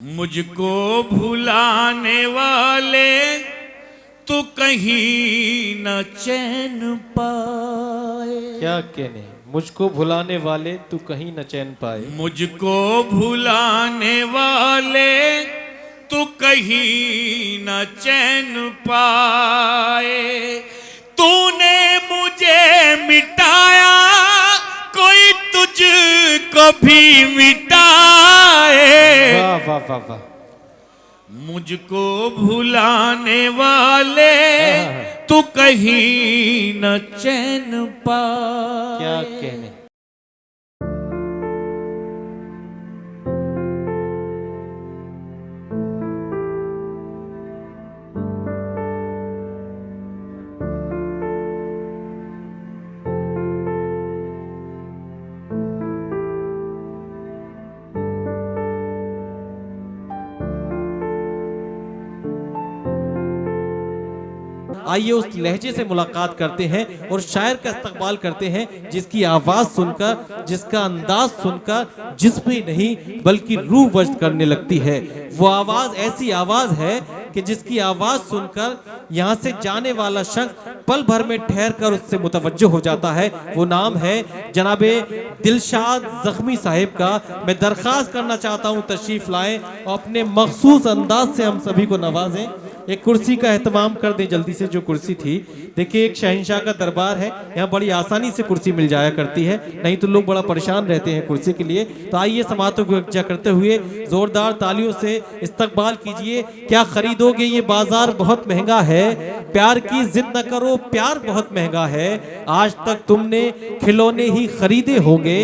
मुझको भुलाने वाले तो कहीं न चैन पाए। क्या कहने, मुझको भुलाने वाले तू कहीं न चैन पाए। मुझको भुलाने वाले तो कहीं न चैन पाए। तूने मुझे मिटाया, कोई तुझको भी मिटाए। वाह वाह वाह वाह। मुझको भुलाने वाले तो कहीं न चैन पाए। क्या कहने। आइए उस लहजे से मुलाकात करते हैं और शायर का इस्तकबाल करते हैं जिसकी आवाज़ सुनकर, जिसका अंदाज सुनकर जिस्म नहीं बल्कि रूह वज्द करने लगती है। वो आवाज़ ऐसी आवाज़ है कि जिसकी आवाज़ सुनकर यहाँ से जाने वाला शख्स पल भर में ठहर कर उससे मुतवज्जो हो जाता है। वो नाम है जनाबे दिलशाद ज़ख्मी साहिब का। मैं दरख्वास्त करना चाहता हूँ तशरीफ़ लाएं और अपने मखसूस अंदाज से हम सभी को नवाजें। एक कुर्सी का एहतमाम कर दें जल्दी से, जो कुर्सी थी। देखिए एक शहंशाह का दरबार है, यहाँ बड़ी आसानी से कुर्सी मिल जाया करती है, नहीं तो लोग बड़ा परेशान रहते हैं कुर्सी के लिए। तो आइए समातों को यकजा करते हुए जोरदार तालियों से इस्तकबाल कीजिए। क्या खरीदोगे ये बाजार बहुत महंगा है, प्यार की जिद न करो प्यार बहुत महंगा है। आज तक तुमने खिलौने ही खरीदे होंगे,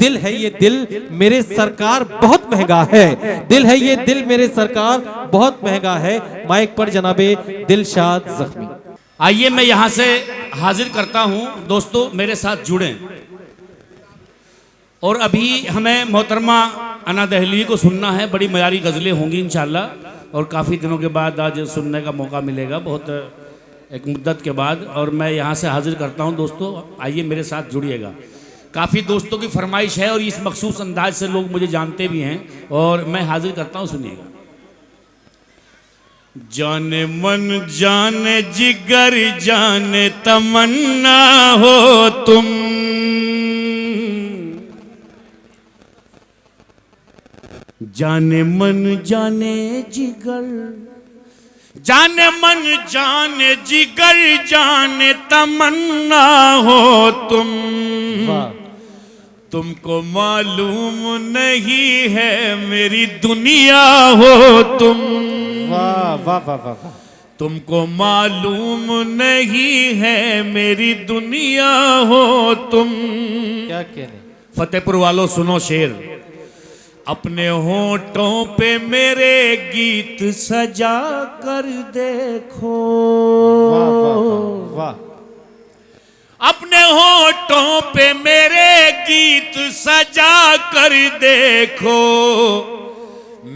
दिल है ये दिल मेरे सरकार बहुत महंगा है। दिल है ये दिल मेरे सरकार बहुत महंगा है। माइक पर जनाबे दिलशाद ज़ख्मी। आइए मैं यहां से हाजिर करता हूं, दोस्तों मेरे साथ जुड़ें। और अभी हमें मोहतरमा अना दहलवी को सुनना है, बड़ी मयारी गज़लें होंगी इंशाल्लाह, और काफ़ी दिनों के बाद आज सुनने का मौका मिलेगा, बहुत एक मुद्दत के बाद। और मैं यहाँ से हाजिर करता हूँ दोस्तों, आइए मेरे साथ जुड़िएगा। काफ़ी दोस्तों की फरमाइश है और इस मखसूस अंदाज से लोग मुझे जानते भी हैं, और मैं हाजिर करता हूँ, सुनिएगा। जाने मन जाने जिगर जाने तमन्ना हो तुम, जाने मन जाने जिगर, जाने मन जाने जिगर जाने तमन्ना हो तुम। तुमको मालूम नहीं है मेरी दुनिया हो तुम। वाह वाह वाह वाह। तुमको मालूम नहीं है मेरी दुनिया हो तुम। क्या कहने। फतेहपुर वालों सुनो शेर। अपने होठों पे मेरे गीत सजा कर देखो। वाह वाह वाह। अपने होठों पे मेरे गीत सजा कर देखो।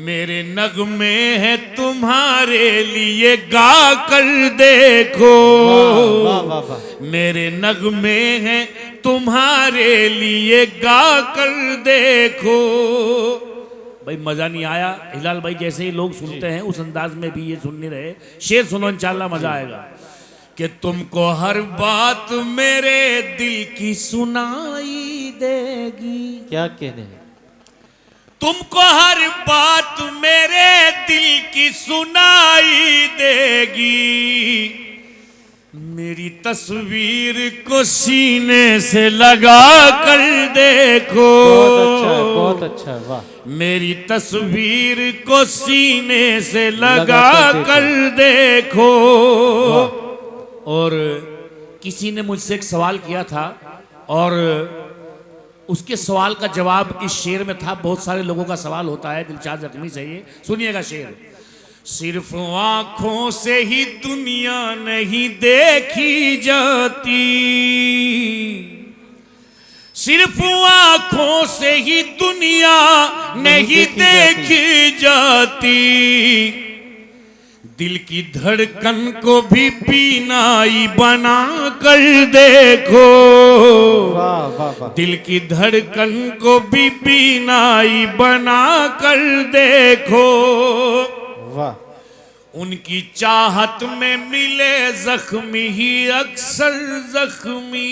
मेरे नगमे हैं तुम्हारे लिए गा कर देखो। वाह वाह वाह। मेरे नगमे हैं तुम्हारे लिए गा कर देखो। भाई मजा नहीं आया? हिलाल भाई जैसे ही लोग सुनते हैं उस अंदाज में भी ये सुनने रहे। शेर सुनो इंशाल्लाह मजा आएगा। कि तुमको हर बात मेरे दिल की सुनाई देगी। क्या कहने। तुमको हर बात मेरे दिल की सुनाई देगी। मेरी तस्वीर को सीने से लगा कर देखो। बहुत अच्छा, वाह। मेरी तस्वीर को सीने से लगा कर देखो। और किसी ने मुझसे एक सवाल किया था और उसके सवाल का जवाब इस शेर में था। बहुत सारे लोगों का सवाल होता है दिलशाद ज़ख्मी से, ये सुनिएगा शेर। सिर्फ आंखों से ही दुनिया नहीं देखी जाती, सिर्फ आंखों से ही दुनिया नहीं देखी जाती। दिल की धड़कन को भी बीनाई बना कर देखो, वाह वाह वाह, दिल की धड़कन को भी बीनाई बना कर देखो, वाह, उनकी चाहत में मिले जख्मी ही अक्सर जख्मी,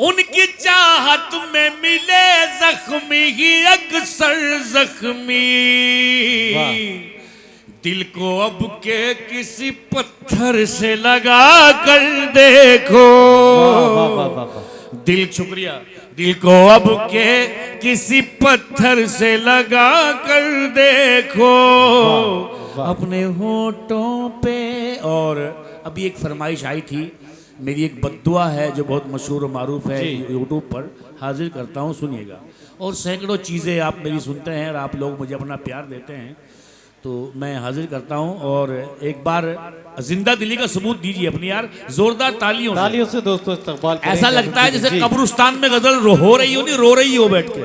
उनकी चाहत में मिले जख्मी ही अक्सर जख्मी, दिल को अब के किसी पत्थर से लगा कर देखो, वाह वाह वाह वाह, दिल शुक्रिया, दिल को अब के किसी पत्थर से लगा कर देखो अपने होठों पे। और अभी एक फरमाइश आई थी, मेरी एक बद्दुआ है जो बहुत मशहूर और मारूफ है यूट्यूब पर, हाजिर करता हूँ, सुनिएगा। और सैकड़ों चीज़ें आप मेरी सुनते हैं और आप लोग मुझे अपना प्यार देते हैं, तो मैं हाजिर करता हूँ। और एक बार जिंदा दिली का सबूत दीजिए अपनी यार, जोरदार तालियों से दोस्तों इस्तकबाल करें। ऐसा लगता है जैसे कब्रिस्तान में गजल हो रही हो, नहीं रो रही हो बैठ के,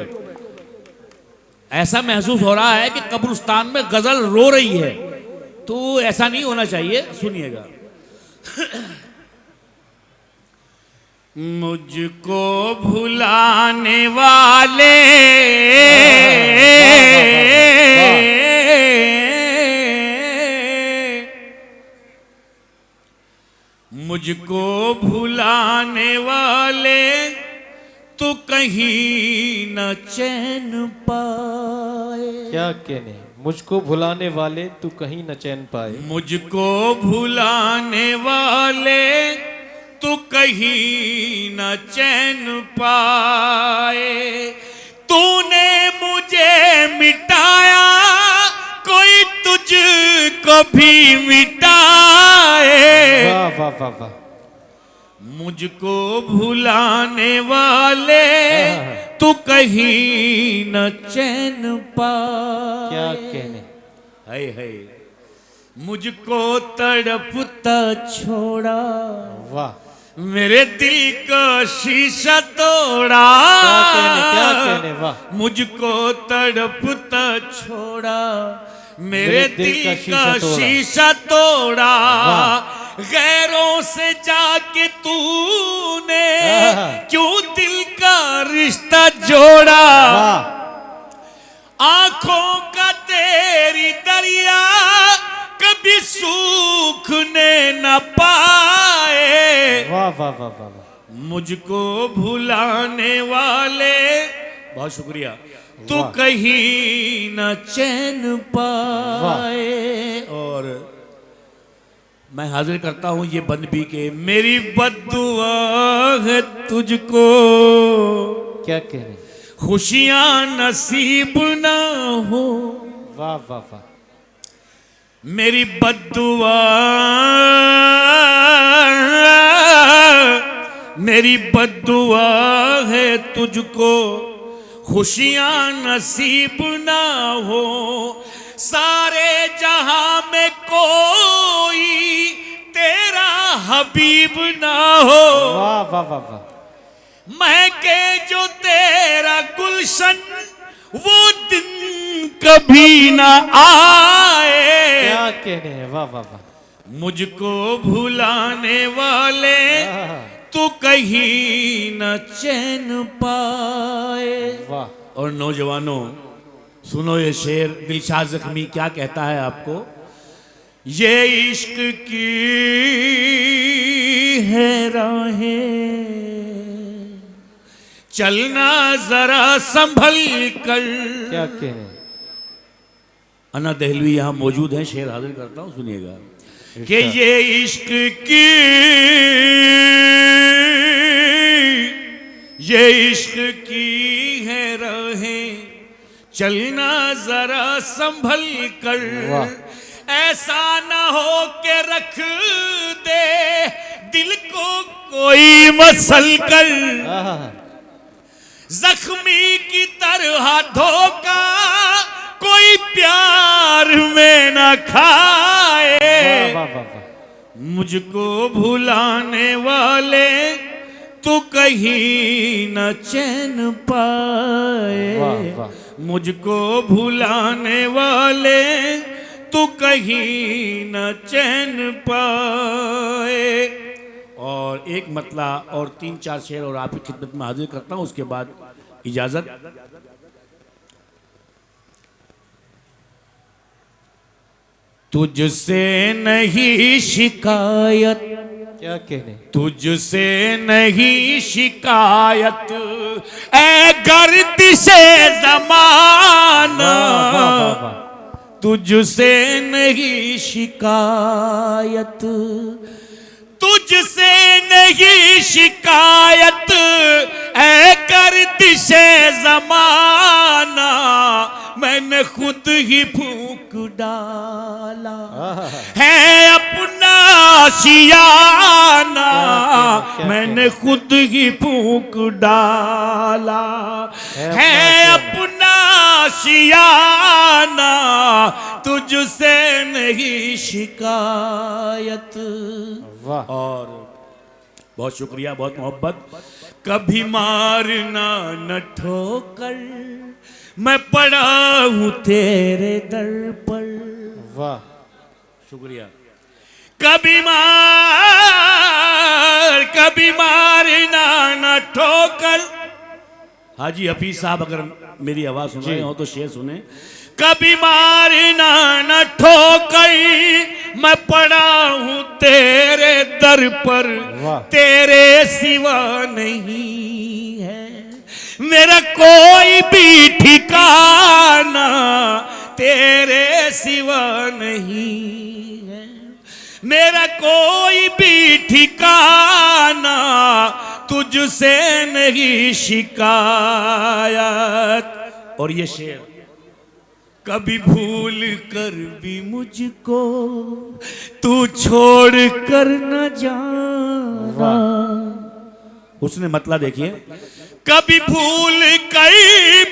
ऐसा महसूस हो रहा है कि कब्रिस्तान में गजल रो रही है, तो ऐसा नहीं होना चाहिए। सुनिएगा। मुझको भुलाने वाले मुझको भुलाने वाले तो कहीं न चैन पाए। क्या कहने, मुझको भुलाने वाले तू कहीं न चैन पाए, मुझको भुलाने वाले तो कहीं न चैन पाए, तूने मुझे मिटाया कोई तुझको भी मिटाए। वाह वाह वाह वाह, मुझको भुलाने वाले तो कहीं न चैन पाए। क्या कहने, हाय हाय, मुझको तड़पता छोड़ा, वाह, मेरे दिल का शीशा तोड़ा। क्या कहने, वाह, मुझको तड़पता छोड़ा, मेरे दिल का शीशा तोड़ा, गैरों से जाके तूने क्यों दिल का रिश्ता जोड़ा, आंखों का तेरी दरिया कभी सूखने न पाए। वाह वाह वाह वाह, मुझको भुलाने वाले, बहुत शुक्रिया, तू कहीं न चैन पाए। और मैं हाजिर करता हूं ये बंद भी के, मेरी बद्दुआ है तुझको, क्या कहने, खुशियां नसीब ना हो। वाह वाह वाह, मेरी बद्दुआ, मेरी बद्दुआ है तुझको, खुशियां नसीब ना हो, सारे जहां में कोई तेरा हबीब ना हो। वाह वाह वाह वाह, महके जो तेरा गुलशन वो दिन कभी ना आए। क्या कहने, वाह वाह वाह, मुझको भुलाने वाले तो कहीं न चैन पाए। वाह, और नौजवानों सुनो ये शेर, दिलशाद जख्मी क्या कहता है आपको, ये इश्क की है राहें, चलना जरा संभल कर। क्या कहने, अन्ना दहलवी यहाँ मौजूद हैं, शेर हाजिर करता हूँ, सुनिएगा कि ये इश्क की, ये इश्क की है राहें, चलना जरा संभल कर, ऐसा ना हो के रख दे दिल को कोई मसल कर, जख्मी की तरह धोखा कोई प्यार में न खाए। मुझको भुलाने वाले तो कहीं न चैन पाए। मुझको भुलाने वाले तू कहीं न चैन पाए। और एक मतला और 3-4 शेर और आपकी खिदमत में हाजिर करता हूँ, उसके बाद इजाजत। तुझसे नहीं शिकायत, क्या कहने, तुझसे नहीं शिकायत ऐ गर्दिशे ज़माना, तुझसे नहीं शिकायत, तुझसे नहीं शिकायत ऐ गर्दिशे ज़माना, मैंने खुद ही फूंक डाला है अपना शियाना, मैंने खुद ही फूंक डाला है अपना शियाना, तुझसे नहीं शिकायत। और बहुत शुक्रिया, बहुत मोहब्बत। कभी मारना न ठोकर, मैं पड़ा हूं तेरे दर पर। वाह, शुक्रिया। कभी मारना न ठोकर। हाजी हफीज साहब अगर मेरी आवाज सुन रहे हो तो शेर सुने। कभी मारना न ठोकर, मैं पड़ा हूं तेरे दर पर, तेरे सिवा नहीं है मेरा कोई भी ठिकाना, तेरे सिवा नहीं है मेरा कोई भी ठिकाना, तुझसे नहीं शिकायत। और ये शेर, कभी भूल कर भी मुझको तू छोड़ कर न जाना। उसने मतलब देखिए, कभी भूल कर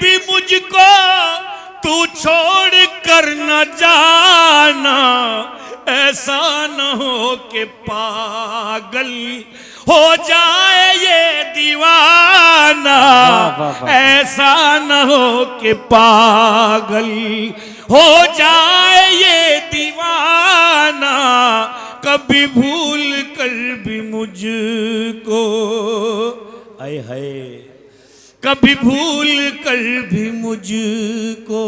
भी मुझको तू छोड़ कर न जाना, ऐसा न हो कि पागल हो जाए ये दीवाना, ऐसा न हो कि पागल हो जाए ये दीवाना, कभी भूल कर भी मुझको, आए हाय, कभी भूल कर भी मुझको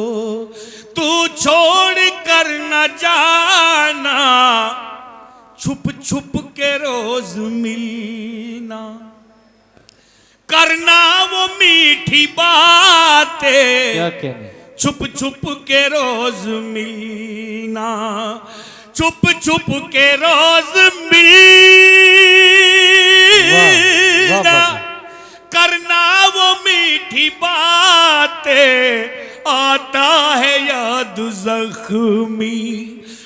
तू छोड़ कर न जाना, छुप छुप के रोज मिलना, करना वो मीठी बातें। क्या कहने, छुप छुप के रोज मिलना, छुप छुप के रोज मिलना, करना वो मीठी बातें, आता है याद जख्मी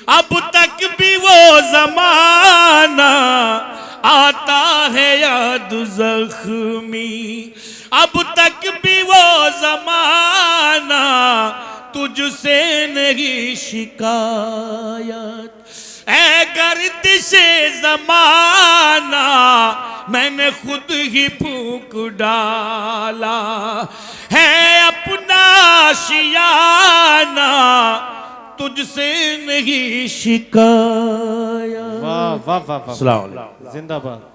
अब तक भी वो जमाना, आता है याद जख्मी अब तक भी वो जमाना, तुझसे नहीं शिकायत ऐ गर्दिशे ज़माना, मैंने खुद ही फूंक डाला है अपना शियाना, तुझसे नहीं शिकायत। वाह वाह वाह वाह, अस्सलाम वालेकुम। जिंदाबाद।